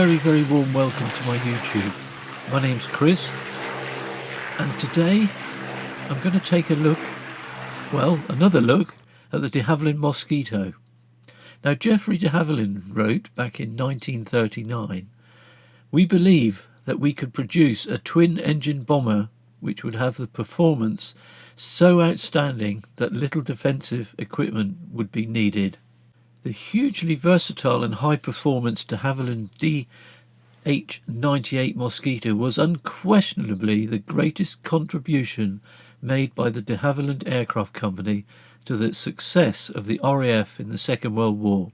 very warm welcome to my YouTube. My name's Chris, and today I'm going to take a look, well, another look at the de Havilland Mosquito. Now, Geoffrey de Havilland wrote back in 1939, "We believe that we could produce a twin-engine bomber which would have the performance so outstanding that little defensive equipment would be needed." The hugely versatile and high-performance de Havilland DH98 Mosquito was unquestionably the greatest contribution made by the de Havilland Aircraft Company to the success of the RAF in the Second World War.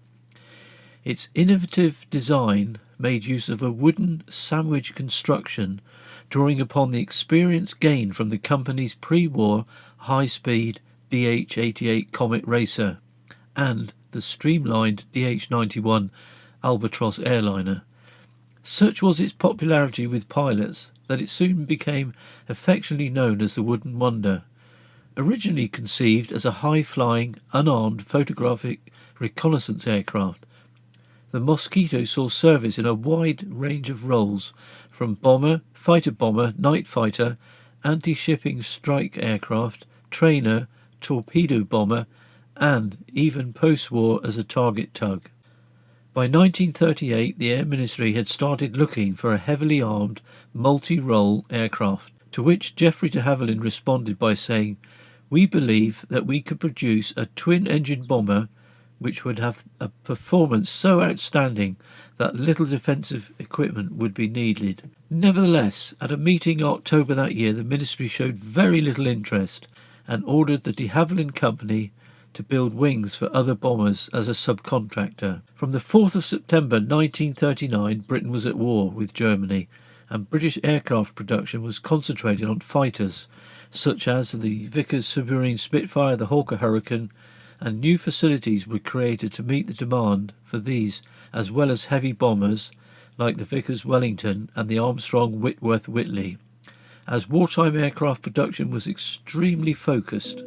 Its innovative design made use of a wooden sandwich construction, drawing upon the experience gained from the company's pre-war high-speed DH88 Comet Racer and the streamlined DH91 Albatross airliner. Such was its popularity with pilots that it soon became affectionately known as the Wooden Wonder. Originally conceived as a high-flying, unarmed photographic reconnaissance aircraft, the Mosquito saw service in a wide range of roles, from bomber, fighter bomber, night fighter, anti-shipping strike aircraft, trainer, torpedo bomber, and even post-war as a target tug. By 1938, the Air Ministry had started looking for a heavily armed, multi-role aircraft, to which Geoffrey de Havilland responded by saying, "We believe that we could produce a twin-engine bomber which would have a performance so outstanding that little defensive equipment would be needed." Nevertheless, at a meeting in October that year, the Ministry showed very little interest and ordered the de Havilland Company to build wings for other bombers as a subcontractor. From the 4th of September 1939, Britain was at war with Germany, and British aircraft production was concentrated on fighters, such as the Vickers Submarine Spitfire, the Hawker Hurricane, and new facilities were created to meet the demand for these, as well as heavy bombers like the Vickers Wellington and the Armstrong Whitworth Whitley, as wartime aircraft production was extremely focused.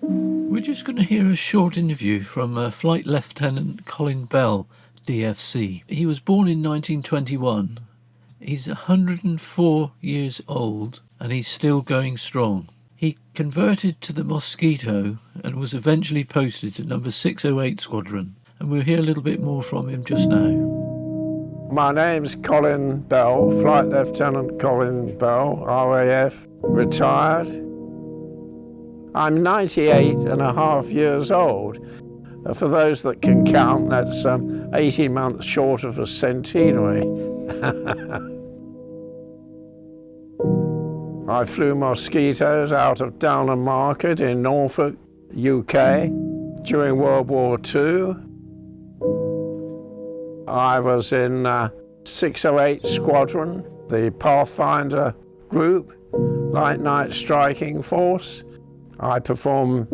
We're just going to hear a short interview from Flight Lieutenant Colin Bell, DFC. He was born in 1921. He's 104 years old and he's still going strong. He converted to the Mosquito and was eventually posted to number 608 Squadron, and we'll hear a little bit more from him just now. My name's Colin Bell, Flight Lieutenant Colin Bell, RAF, retired. I'm 98 and a half years old. For those that can count, that's 18 months short of a centenary. I flew Mosquitoes out of Downham Market in Norfolk, UK, during World War II. I was in 608 Squadron, the Pathfinder Group, Light Night Striking Force. I performed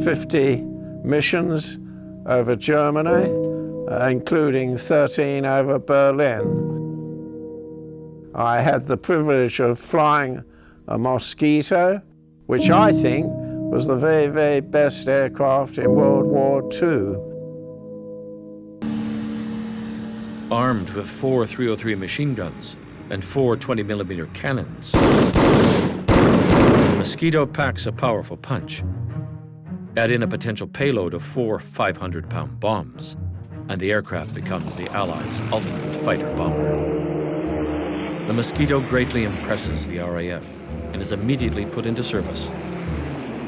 50 missions over Germany, including 13 over Berlin. I had the privilege of flying a Mosquito, which I think was the very best aircraft in World War II. Armed with 4 303 machine guns and 4 20mm cannons, the Mosquito packs a powerful punch. Add in a potential payload of 4 500-pound bombs, and the aircraft becomes the Allies' ultimate fighter bomber. The Mosquito greatly impresses the RAF and is immediately put into service.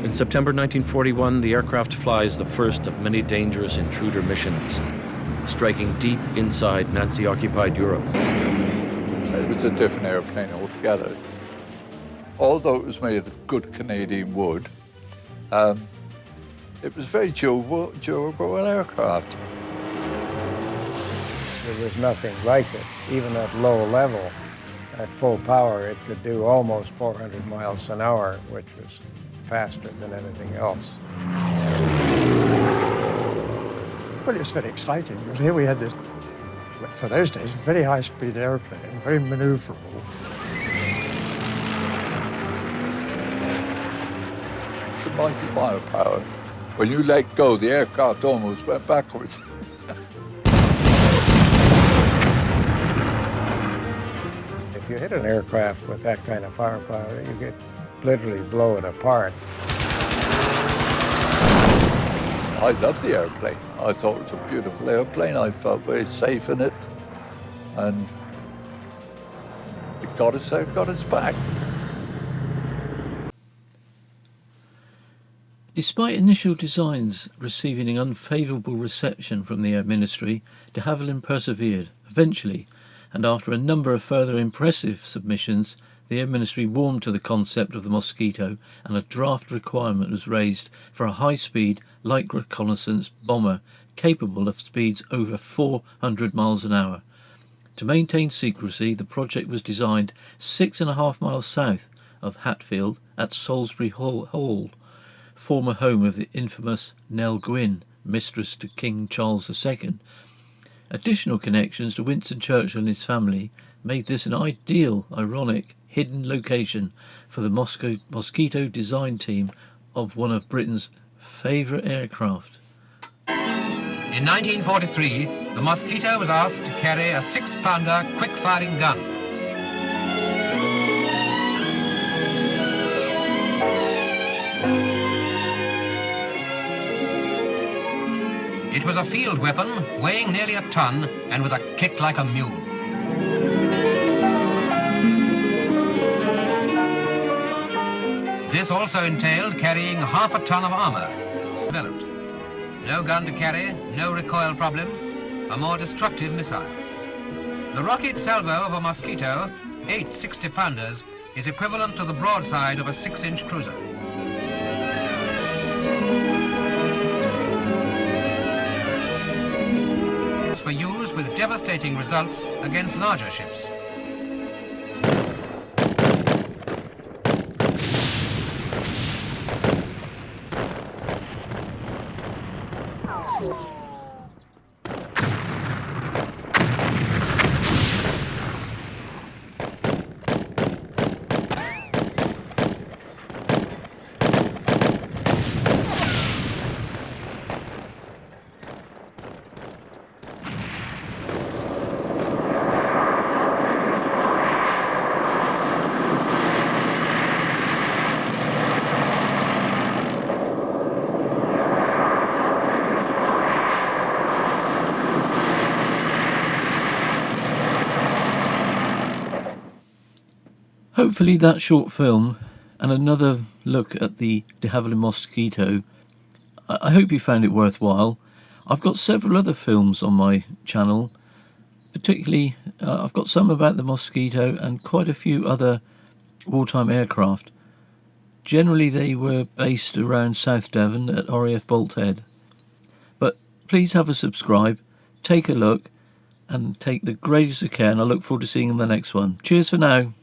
In September 1941, the aircraft flies the first of many dangerous intruder missions, striking deep inside Nazi-occupied Europe. It was a different airplane altogether. Although it was made of good Canadian wood, it was a very durable aircraft. There was nothing like it, even at low level. At full power, it could do almost 400 miles an hour, which was faster than anything else. Well, it was very exciting. Here we had this, for those days, very high-speed airplane, very maneuverable. It's a mighty firepower. When you let go, the aircraft almost went backwards. If you hit an aircraft with that kind of firepower, you could literally blow it apart. I love the airplane. I thought it was a beautiful airplane. I felt very safe in it. And it got us back. Despite initial designs receiving an unfavourable reception from the Air Ministry, de Havilland persevered. Eventually, and after a number of further impressive submissions, the Air Ministry warmed to the concept of the Mosquito, and a draft requirement was raised for a high-speed, light reconnaissance bomber capable of speeds over 400 miles an hour. To maintain secrecy, the project was designed 6.5 miles south of Hatfield at Salisbury Hall, former home of the infamous Nell Gwynn, mistress to King Charles II. Additional connections to Winston Churchill and his family made this an ideal, ironic, hidden location for the Mosquito design team of one of Britain's favourite aircraft. In 1943, the Mosquito was asked to carry a 6-pounder quick-firing gun. It was a field weapon, weighing nearly a ton and with a kick like a mule. This also entailed carrying half a ton of armour. Developed. No gun to carry, no recoil problem, a more destructive missile. The rocket salvo of a Mosquito, 8 60-pounders, is equivalent to the broadside of a 6-inch cruiser. Were used with devastating results against larger ships. Hopefully that short film and another look at the de Havilland Mosquito, I hope you found it worthwhile. I've got several other films on my channel, particularly I've got some about the Mosquito and quite a few other wartime aircraft. Generally they were based around South Devon at RAF Bolthead. But please have a subscribe, take a look and take the greatest of care, and I look forward to seeing you in the next one. Cheers for now.